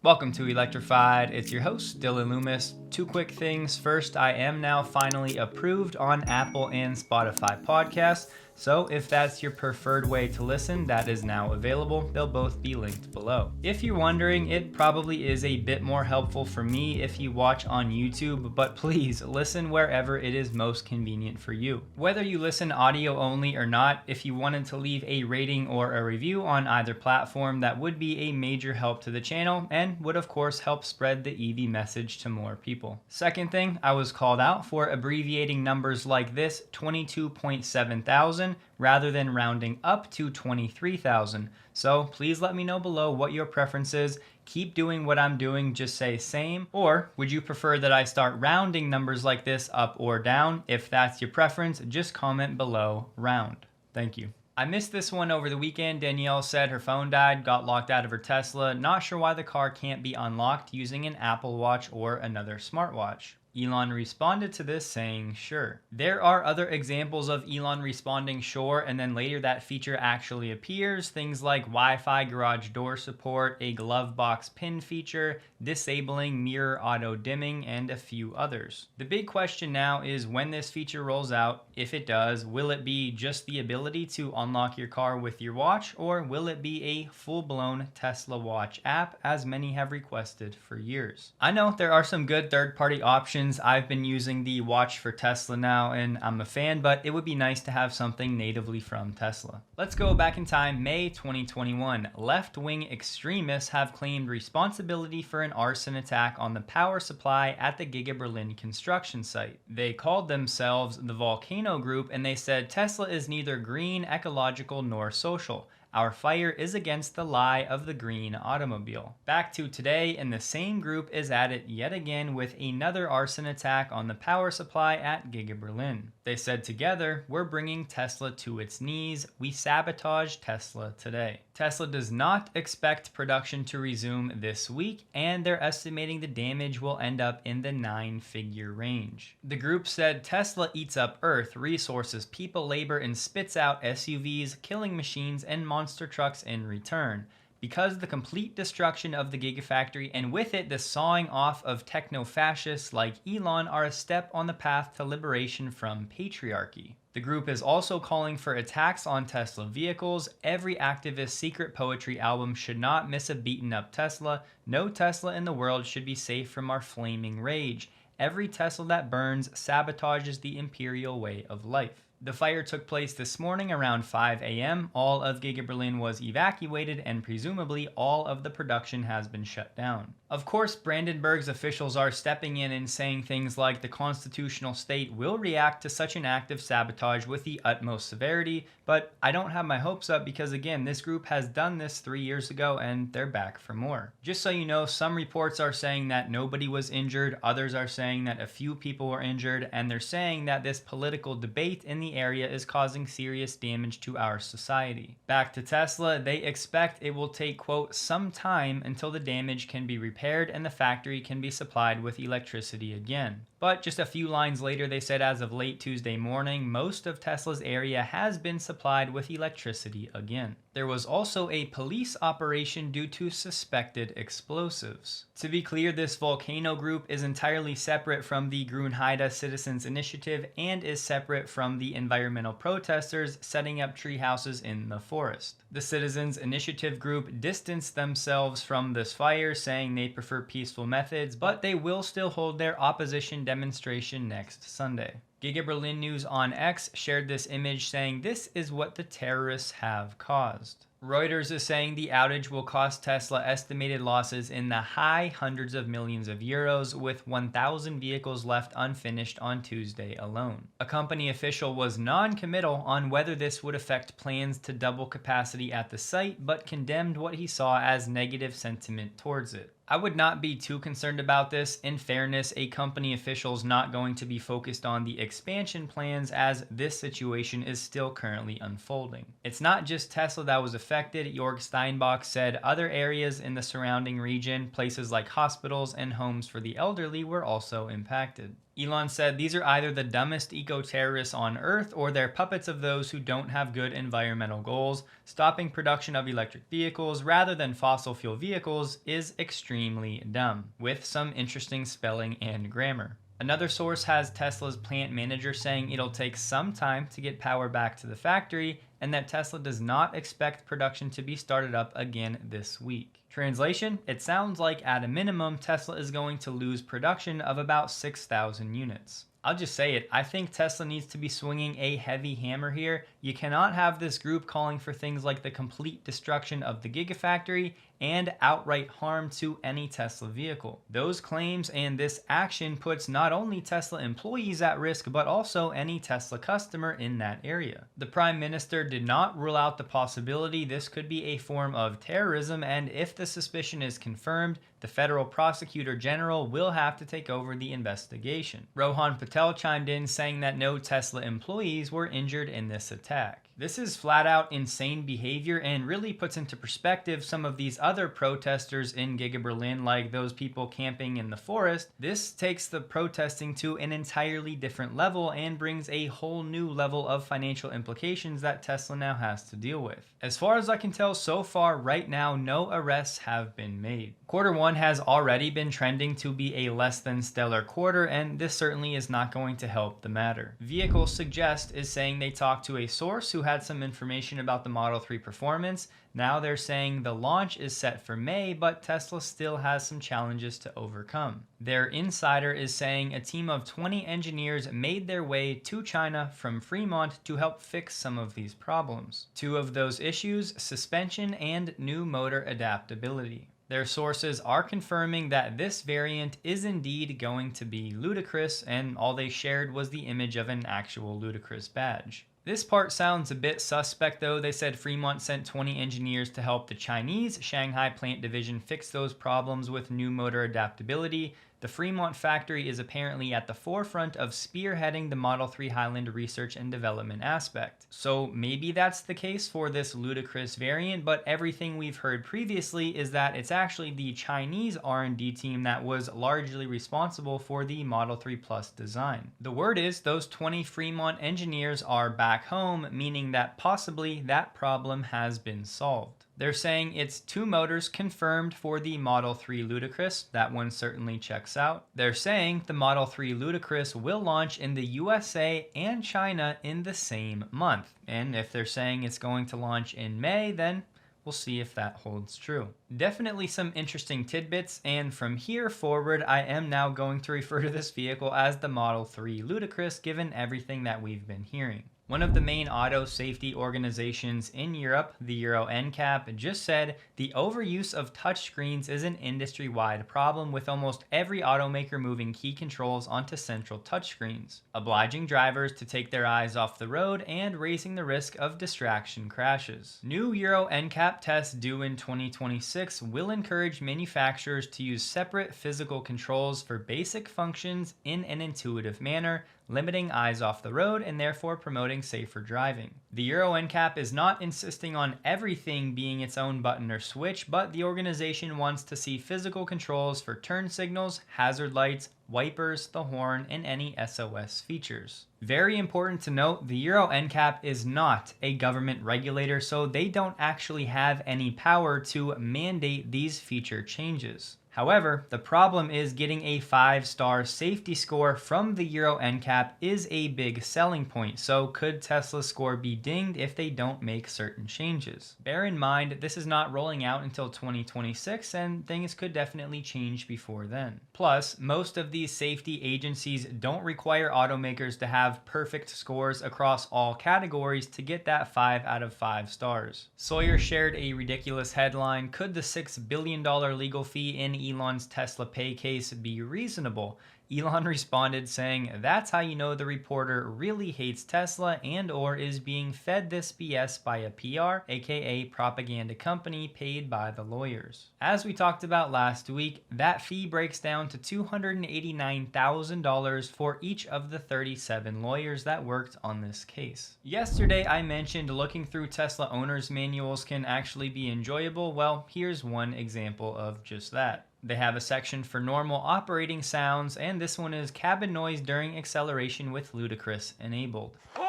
Welcome to Electrified. It's your host, Dylan Loomis. Two quick things. First, I am now finally approved on Apple and Spotify podcasts. So if that's your preferred way to listen, that is now available. They'll both be linked below. If you're wondering, it probably is a bit more helpful for me if you watch on YouTube, but please listen wherever it is most convenient for you. Whether you listen audio only or not, if you wanted to leave a rating or a review on either platform, that would be a major help to the channel and would of course help spread the EV message to more people. Second thing, I was called out for abbreviating numbers like this, 22.7 thousand, rather than rounding up to 23,000. So please let me know below what your preference is. Keep doing what I'm doing, just say same. Or would you prefer that I start rounding numbers like this up or down? If that's your preference, just comment below round. Thank you. I missed this one over the weekend. Danielle said her phone died, got locked out of her Tesla. Not sure why the car can't be unlocked using an Apple Watch or another smartwatch. Elon responded to this saying, sure. There are other examples of Elon responding sure, and then later that feature actually appears. Things like Wi-Fi garage door support, a glove box pin feature, disabling mirror auto dimming, and a few others. The big question now is when this feature rolls out, if it does, will it be just the ability to unlock your car with your watch, or will it be a full-blown Tesla Watch app, as many have requested for years? I know there are some good third-party options. I've been using the watch for Tesla now and I'm a fan, but it would be nice to have something natively from Tesla. Let's go back in time, May 2021. Left-wing extremists have claimed responsibility for an arson attack on the power supply at the Giga Berlin construction site. They called themselves the Volcano Group and they said Tesla is neither green, ecological, nor social. Our fire is against the lie of the green automobile. Back to today, and the same group is at it yet again with another arson attack on the power supply at Giga Berlin. They said together, we're bringing Tesla to its knees. We sabotage Tesla today. Tesla does not expect production to resume this week, and they're estimating the damage will end up in the 9-figure range. The group said Tesla eats up Earth, resources, people, labor, and spits out SUVs, killing machines, and monster trucks in return. Because the complete destruction of the Gigafactory and with it the sawing off of techno-fascists like Elon are a step on the path to liberation from patriarchy. The group is also calling for attacks on Tesla vehicles. Every activist's secret poetry album should not miss a beaten up Tesla. No Tesla in the world should be safe from our flaming rage. Every Tesla that burns sabotages the imperial way of life. The fire took place this morning around 5 a.m. All of Giga Berlin was evacuated and presumably all of the production has been shut down. Of course, Brandenburg's officials are stepping in and saying things like the constitutional state will react to such an act of sabotage with the utmost severity, but I don't have my hopes up because again, this group has done this 3 years ago and they're back for more. Just so you know, some reports are saying that nobody was injured, others are saying that a few people were injured, and they're saying that this political debate in the area is causing serious damage to our society. Back to Tesla, they expect it will take, quote, some time until the damage can be repaired and the factory can be supplied with electricity again. But just a few lines later, they said as of late Tuesday morning, most of Tesla's area has been supplied with electricity again. There was also a police operation due to suspected explosives. To be clear, this Volcano Group is entirely separate from the Grünheide Citizens Initiative and is separate from the environmental protesters setting up tree houses in the forest. The Citizens Initiative group distanced themselves from this fire, saying they prefer peaceful methods, but they will still hold their opposition demonstration next Sunday. Giga Berlin News on X shared this image saying this is what the terrorists have caused. Reuters is saying the outage will cost Tesla estimated losses in the high hundreds of millions of euros, with 1,000 vehicles left unfinished on Tuesday alone. A company official was non-committal on whether this would affect plans to double capacity at the site, but condemned what he saw as negative sentiment towards it. I would not be too concerned about this. In fairness, a company official is not going to be focused on the expansion plans as this situation is still currently unfolding. It's not just Tesla that was affected. Jörg Steinbach said other areas in the surrounding region, places like hospitals and homes for the elderly, were also impacted. Elon said these are either the dumbest eco-terrorists on earth or they're puppets of those who don't have good environmental goals. Stopping production of electric vehicles rather than fossil fuel vehicles is extremely dumb, with some interesting spelling and grammar. Another source has Tesla's plant manager saying it'll take some time to get power back to the factory and that Tesla does not expect production to be started up again this week. Translation, it sounds like at a minimum, Tesla is going to lose production of about 6,000 units. I'll just say it, I think Tesla needs to be swinging a heavy hammer here. You cannot have this group calling for things like the complete destruction of the Gigafactory and outright harm to any Tesla vehicle. Those claims and this action puts not only Tesla employees at risk, but also any Tesla customer in that area. The Prime Minister did not rule out the possibility this could be a form of terrorism, and if the suspicion is confirmed, the federal prosecutor general will have to take over the investigation. Rohan Patel chimed in saying that no Tesla employees were injured in this attack. This is flat out insane behavior and really puts into perspective some of these other protesters in Giga Berlin, like those people camping in the forest. This takes the protesting to an entirely different level and brings a whole new level of financial implications that Tesla now has to deal with. As far as I can tell so far right now, no arrests have been made. Quarter one has already been trending to be a less than stellar quarter, and this certainly is not going to help the matter. Vehicle Suggest is saying they talked to a source who had some information about the Model 3 performance. Now they're saying the launch is set for May, but Tesla still has some challenges to overcome. Their insider is saying a team of 20 engineers made their way to China from Fremont to help fix some of these problems. Two of those issues, suspension and new motor adaptability. Their sources are confirming that this variant is indeed going to be Ludicrous, and all they shared was the image of an actual Ludicrous badge. This part sounds a bit suspect though. They said Fremont sent 20 engineers to help the Chinese Shanghai plant division fix those problems with new motor adaptability. The Fremont factory is apparently at the forefront of spearheading the Model 3 Highland research and development aspect. So maybe that's the case for this Ludicrous variant, but everything we've heard previously is that it's actually the Chinese R&D team that was largely responsible for the Model 3 Plus design. The word is those 20 Fremont engineers are back home, meaning that possibly that problem has been solved. They're saying it's 2 motors confirmed for the Model 3 Ludicrous. That one certainly checks out. They're saying the Model 3 Ludicrous will launch in the USA and China in the same month. And if they're saying it's going to launch in May, then we'll see if that holds true. Definitely some interesting tidbits, and from here forward, I am now going to refer to this vehicle as the Model 3 Ludicrous, given everything that we've been hearing. One of the main auto safety organizations in Europe, the Euro NCAP, just said the overuse of touchscreens is an industry-wide problem, with almost every automaker moving key controls onto central touchscreens, obliging drivers to take their eyes off the road and raising the risk of distraction crashes. New Euro NCAP tests due in 2026 will encourage manufacturers to use separate physical controls for basic functions in an intuitive manner, limiting eyes off the road and therefore promoting safer driving. The Euro NCAP is not insisting on everything being its own button or switch, but the organization wants to see physical controls for turn signals, hazard lights, wipers, the horn, and any SOS features. Very important to note, the Euro NCAP is not a government regulator, so they don't actually have any power to mandate these feature changes. However, the problem is getting a 5-star safety score from the Euro NCAP is a big selling point, so could Tesla's score be dinged if they don't make certain changes? Bear in mind, this is not rolling out until 2026, and things could definitely change before then. Plus, most of these safety agencies don't require automakers to have perfect scores across all categories to get that 5 out of 5 stars. Sawyer shared a ridiculous headline: could the $6 billion legal fee in Elon's Tesla pay case be reasonable? Elon responded saying, "That's how you know the reporter really hates Tesla and or is being fed this BS by a PR, aka propaganda company paid by the lawyers." As we talked about last week, that fee breaks down to $289,000 for each of the 37 lawyers that worked on this case. Yesterday I mentioned looking through Tesla owners' manuals can actually be enjoyable. Well, here's one example of just that. They have a section for normal operating sounds, and this one is cabin noise during acceleration with Ludicrous enabled. Dude,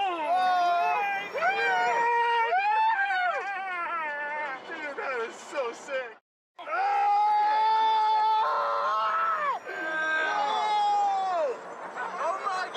that is so sick. Oh my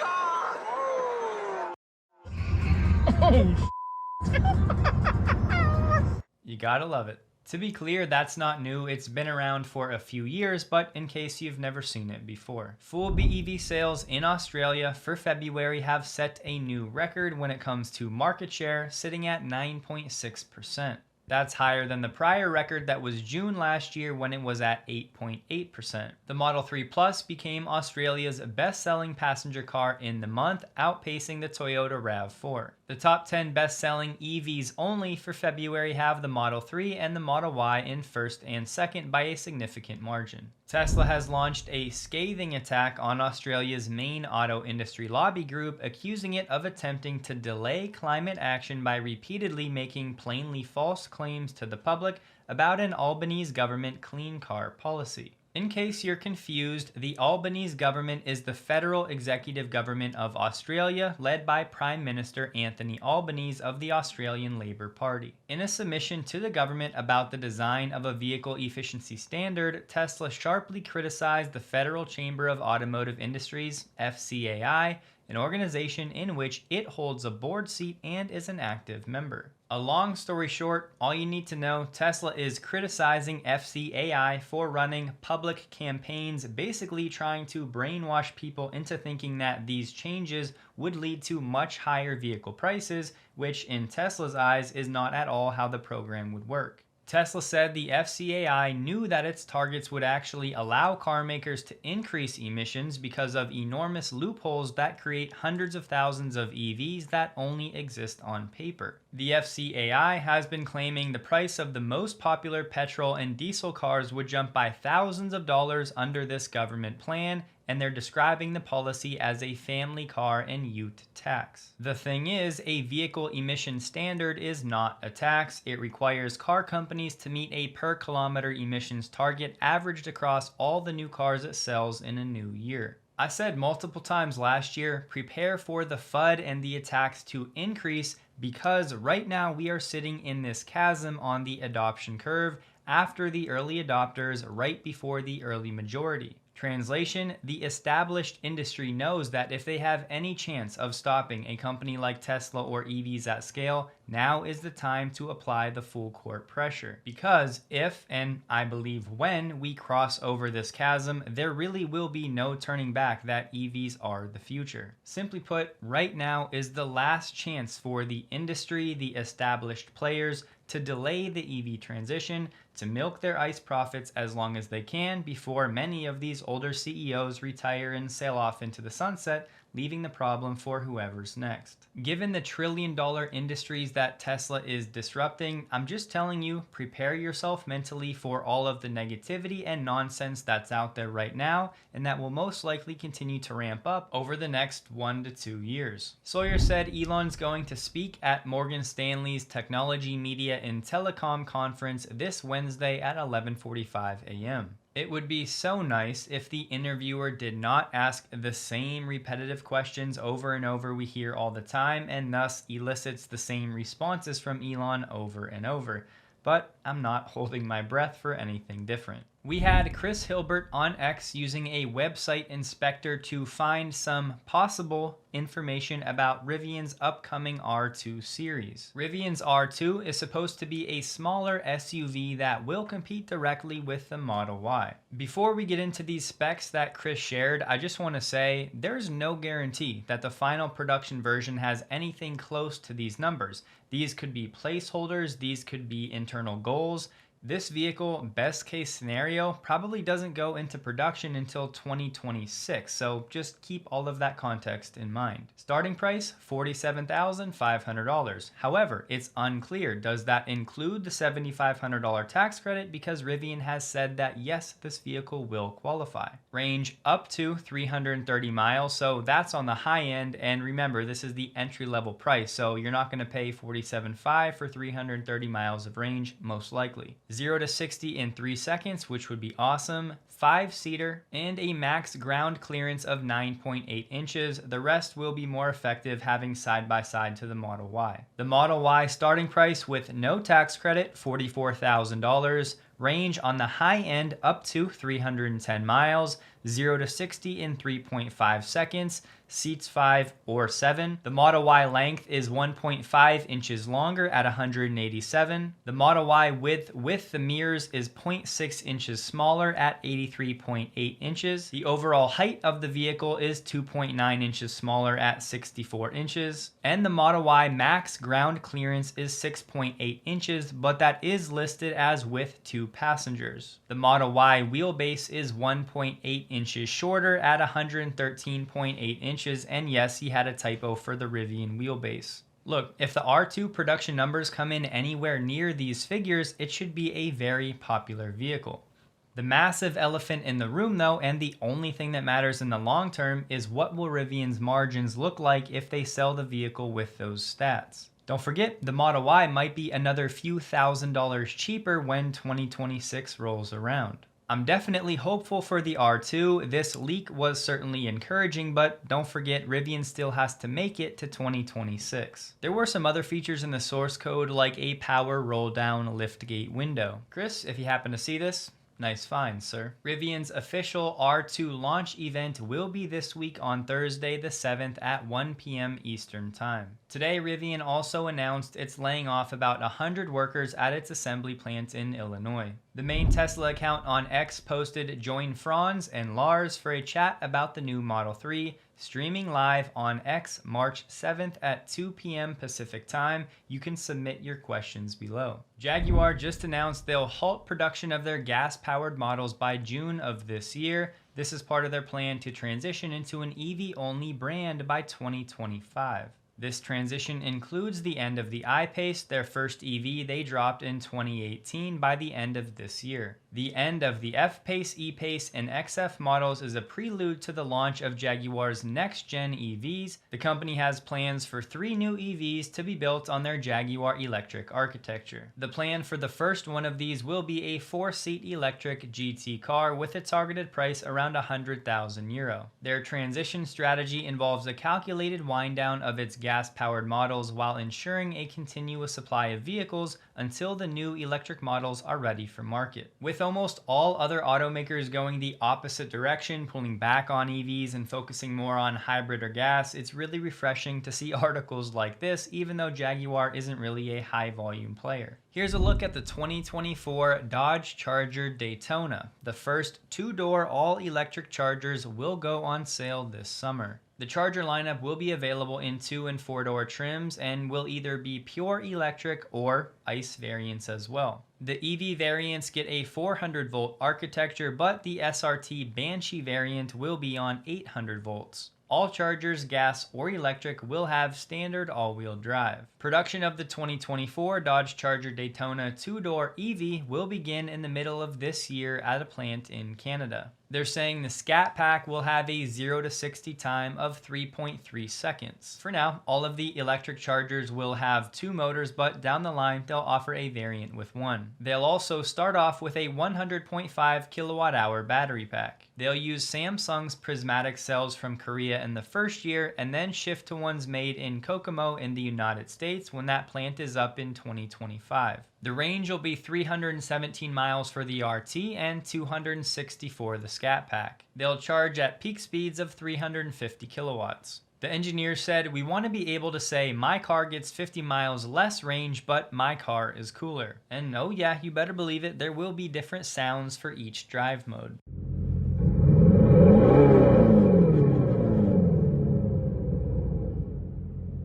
god! You gotta love it. To be clear, that's not new. It's been around for a few years, but in case you've never seen it before. Full BEV sales in Australia for February have set a new record when it comes to market share, sitting at 9.6%. That's higher than the prior record that was June last year when it was at 8.8%. The Model 3 Plus became Australia's best-selling passenger car in the month, outpacing the Toyota RAV4. The top 10 best-selling EVs only for February have the Model 3 and the Model Y in first and second by a significant margin. Tesla has launched a scathing attack on Australia's main auto industry lobby group, accusing it of attempting to delay climate action by repeatedly making plainly false claims to the public about an Albanese government clean car policy. In case you're confused, the Albanese government is the federal executive government of Australia, led by Prime Minister Anthony Albanese of the Australian Labor Party. In a submission to the government about the design of a vehicle efficiency standard, Tesla sharply criticized the Federal Chamber of Automotive Industries, FCAI, an organization in which it holds a board seat and is an active member. A long story short, all you need to know, Tesla is criticizing FCAI for running public campaigns, basically trying to brainwash people into thinking that these changes would lead to much higher vehicle prices, which in Tesla's eyes is not at all how the program would work. Tesla said the FCAI knew that its targets would actually allow car makers to increase emissions because of enormous loopholes that create hundreds of thousands of EVs that only exist on paper. The FCAI has been claiming the price of the most popular petrol and diesel cars would jump by thousands of dollars under this government plan, and they're describing the policy as a family car and ute tax. The thing is, a vehicle emission standard is not a tax. It requires car companies to meet a per kilometer emissions target averaged across all the new cars it sells in a new year. I said multiple times last year, prepare for the FUD and the attacks to increase, because right now we are sitting in this chasm on the adoption curve after the early adopters, right before the early majority. Translation, the established industry knows that if they have any chance of stopping a company like Tesla or EVs at scale, now is the time to apply the full court pressure. Because if, and I believe when, we cross over this chasm, there really will be no turning back that EVs are the future. Simply put, right now is the last chance for the industry, the established players, to delay the EV transition, to milk their ICE profits as long as they can before many of these older CEOs retire and sail off into the sunset, leaving the problem for whoever's next. Given the trillion-dollar industries that Tesla is disrupting, I'm just telling you, prepare yourself mentally for all of the negativity and nonsense that's out there right now, and that will most likely continue to ramp up over the next 1 to 2 years. Sawyer said Elon's going to speak at Morgan Stanley's Technology, Media, and Telecom conference this Wednesday at 11:45 a.m. It would be so nice if the interviewer did not ask the same repetitive questions over and over we hear all the time, and thus elicits the same responses from Elon over and over. But I'm not holding my breath for anything different. We had Chris Hilbert on X using a website inspector to find some possible information about Rivian's upcoming R2 series. Rivian's R2 is supposed to be a smaller SUV that will compete directly with the Model Y. Before we get into these specs that Chris shared, I just want to say there's no guarantee that the final production version has anything close to these numbers. These could be placeholders, these could be internal goals. This vehicle, best case scenario, probably doesn't go into production until 2026, so just keep all of that context in mind. Starting price, $47,500. However, it's unclear, does that include the $7,500 tax credit? Because Rivian has said that yes, this vehicle will qualify. Range up to 330 miles, so that's on the high end, and remember, this is the entry-level price, so you're not going to pay $47,500 for 330 miles of range, most likely. 0 to 60 in 3 seconds, which would be awesome, 5-seater, and a max ground clearance of 9.8 inches. The rest will be more effective having side-by-side to the Model Y. The Model Y starting price with no tax credit, $44,000. Range on the high end up to 310 miles, 0 to 60 in 3.5 seconds, seats 5 or 7. The Model Y length is 1.5 inches longer at 187. The Model Y width with the mirrors is 0.6 inches smaller at 83.8 inches. The overall height of the vehicle is 2.9 inches smaller at 64 inches. And the Model Y max ground clearance is 6.8 inches, but that is listed as with 2 passengers. The Model Y wheelbase is 1.8 inches shorter at 113.8 inches. And yes, he had a typo for the Rivian wheelbase. Look, if the R2 production numbers come in anywhere near these figures, it should be a very popular vehicle. The massive elephant in the room though, and the only thing that matters in the long term, is what will Rivian's margins look like if they sell the vehicle with those stats. Don't forget, the Model Y might be another few $1,000s cheaper when 2026 rolls around. I'm definitely hopeful for the R2. This leak was certainly encouraging, but don't forget Rivian still has to make it to 2026. There were some other features in the source code like a power roll down liftgate window. Chris, if you happen to see this, nice find, sir. Rivian's official R2 launch event will be this week on Thursday the 7th at 1 p.m. Eastern Time. Today, Rivian also announced it's laying off about 100 workers at its assembly plant in Illinois. The main Tesla account on X posted join Franz and Lars for a chat about the new Model 3, streaming live on X March 7th at 2 p.m. Pacific Time. You can submit your questions below. Jaguar just announced they'll halt production of their gas-powered models by June of this year. This is part of their plan to transition into an EV-only brand by 2025. This transition includes the end of the I-Pace, their first EV they dropped in 2018 by the end of this year. The end of the F-Pace, E-Pace, and XF models is a prelude to the launch of Jaguar's next-gen EVs. The company has plans for 3 new EVs to be built on their Jaguar electric architecture. The plan for the first one of these will be a 4-seat electric GT car with a targeted price around €100,000. Their transition strategy involves a calculated wind-down of its gas-powered models while ensuring a continuous supply of vehicles until the new electric models are ready for market. With almost all other automakers going the opposite direction, pulling back on EVs and focusing more on hybrid or gas, it's really refreshing to see articles like this, even though Jaguar isn't really a high-volume player. Here's a look at the 2024 Dodge Charger Daytona. The first 2-door all-electric Chargers will go on sale this summer. The Charger lineup will be available in 2- and 4-door trims and will either be pure electric or ICE variants as well. The EV variants get a 400-volt architecture, but the SRT Banshee variant will be on 800 volts. All Chargers, gas or electric, will have standard all-wheel drive. Production of the 2024 Dodge Charger Daytona 2-door EV will begin in the middle of this year at a plant in Canada. They're saying the Scat Pack will have a 0 to 60 time of 3.3 seconds. For now, all of the electric Chargers will have 2 motors, but down the line, they'll offer a variant with 1. They'll also start off with a 100.5 kilowatt-hour battery pack. They'll use Samsung's prismatic cells from Korea in the first year, and then shift to ones made in Kokomo in the United States when that plant is up in 2025. The range will be 317 miles for the RT and 260 for the Scat Pack. They'll charge at peak speeds of 350 kilowatts. The engineer said, "We want to be able to say my car gets 50 miles less range, but my car is cooler." And oh yeah, you better believe it, there will be different sounds for each drive mode.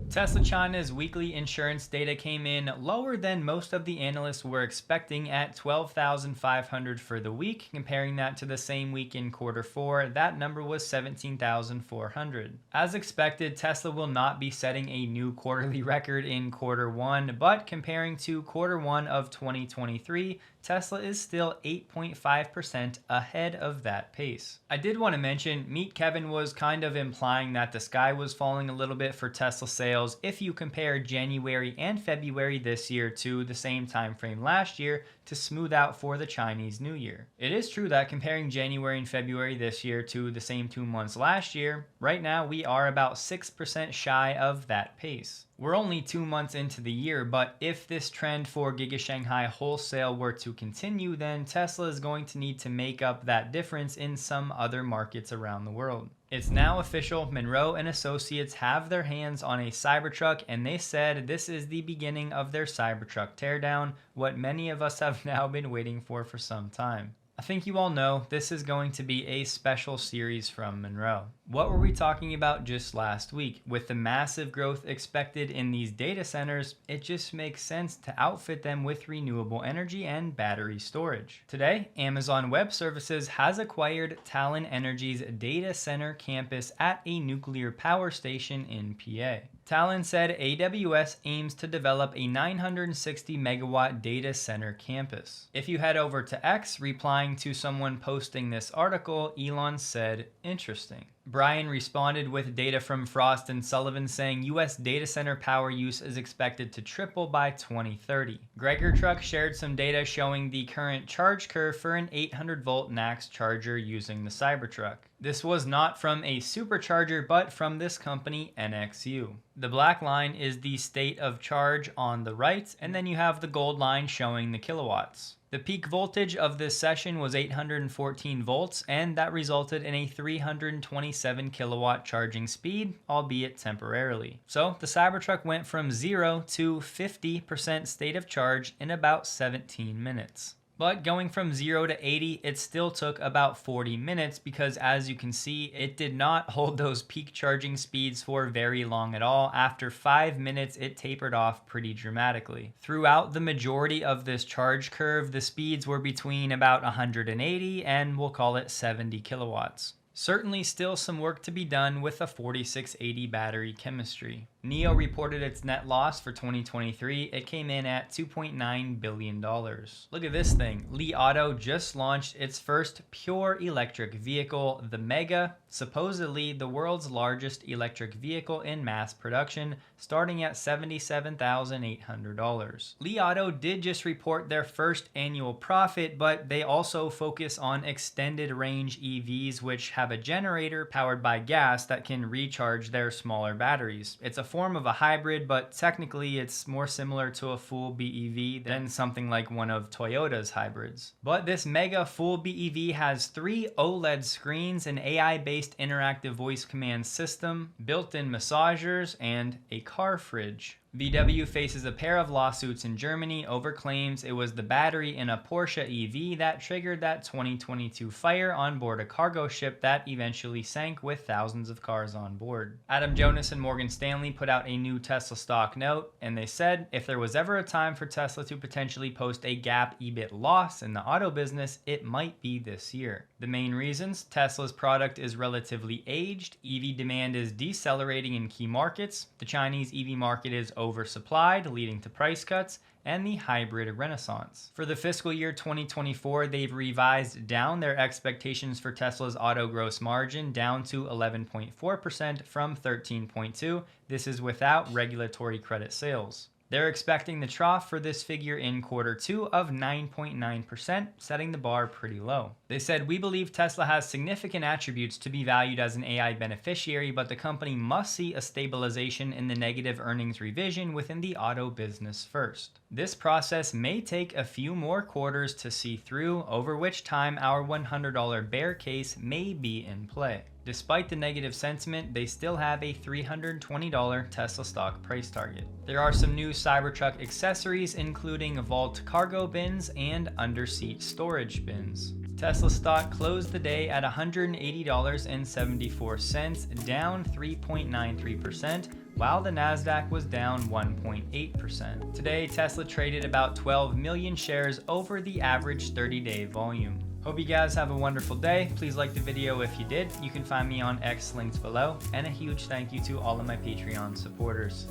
Tesla China's weekly insurance data came in lower than most of the analysts were expecting at 12,500 for the week. Comparing that to the same week in Q4, that number was 17,400. As expected, Tesla will not be setting a new quarterly record in Q1, but comparing to Q1 of 2023, Tesla is still 8.5% ahead of that pace. I did want to mention, Meet Kevin was kind of implying that the sky was falling a little bit for Tesla sales if you compare January and February this year to the same time frame last year to smooth out for the Chinese New Year. It is true that comparing January and February this year to the same 2 months last year, right now we are about 6% shy of that pace. We're only 2 months into the year, but if this trend for Giga Shanghai wholesale were to continue, then Tesla is going to need to make up that difference in some other markets around the world. It's now official, Monroe and Associates have their hands on a Cybertruck, and they said this is the beginning of their Cybertruck teardown, what many of us have now been waiting for some time. I think you all know this is going to be a special series from Monroe. What were we talking about just last week? With the massive growth expected in these data centers, it just makes sense to outfit them with renewable energy and battery storage. Today, Amazon Web Services has acquired Talon Energy's data center campus at a nuclear power station in PA. Talon said AWS aims to develop a 960 megawatt data center campus. If you head over to X, replying to someone posting this article, Elon said, "Interesting." Brian responded with data from Frost & Sullivan saying US data center power use is expected to triple by 2030. Gregor Truck shared some data showing the current charge curve for an 800 volt NACS charger using the Cybertruck. This was not from a supercharger, but from this company, NXU. The black line is the state of charge on the right, and then you have the gold line showing the kilowatts. The peak voltage of this session was 814 volts, and that resulted in a 327 kilowatt charging speed, albeit temporarily. So the Cybertruck went from 0 to 50% state of charge in about 17 minutes. But going from 0 to 80, it still took about 40 minutes because, as you can see, it did not hold those peak charging speeds for very long at all. After 5 minutes, it tapered off pretty dramatically. Throughout the majority of this charge curve, the speeds were between about 180 and we'll call it 70 kilowatts. Certainly still some work to be done with a 4680 battery chemistry. NIO reported its net loss for 2023. It came in at $2.9 billion. Look at this thing. Li Auto just launched its first pure electric vehicle, the Mega, supposedly the world's largest electric vehicle in mass production, starting at $77,800. Li Auto did just report their first annual profit, but they also focus on extended range EVs, which have a generator powered by gas that can recharge their smaller batteries. It's a form of a hybrid, but technically it's more similar to a full BEV than something like one of Toyota's hybrids. But this Mega full BEV has 3 OLED screens, an AI-based interactive voice command system, built-in massagers, and a car fridge. VW faces a pair of lawsuits in Germany over claims it was the battery in a Porsche EV that triggered that 2022 fire on board a cargo ship that eventually sank with thousands of cars on board. Adam Jonas and Morgan Stanley put out a new Tesla stock note, and they said if there was ever a time for Tesla to potentially post a GAAP EBIT loss in the auto business, it might be this year. The main reasons: Tesla's product is relatively aged, EV demand is decelerating in key markets, the Chinese EV market is oversupplied, leading to price cuts, and the hybrid renaissance. For the fiscal year 2024, they've revised down their expectations for Tesla's auto gross margin down to 11.4% from 13.2%. This is without regulatory credit sales. They're expecting the trough for this figure in Q2 of 9.9%, setting the bar pretty low. They said, "We believe Tesla has significant attributes to be valued as an AI beneficiary, but the company must see a stabilization in the negative earnings revision within the auto business first. This process may take a few more quarters to see through, over which time our $100 bear case may be in play." Despite the negative sentiment, they still have a $320 Tesla stock price target. There are some new Cybertruck accessories, including vault cargo bins and underseat storage bins. Tesla stock closed the day at $180.74, down 3.93%, while the Nasdaq was down 1.8%. Today, Tesla traded about 12 million shares over the average 30-day volume. Hope you guys have a wonderful day. Please like the video if you did. You can find me on X, links below, and a huge thank you to all of my Patreon supporters.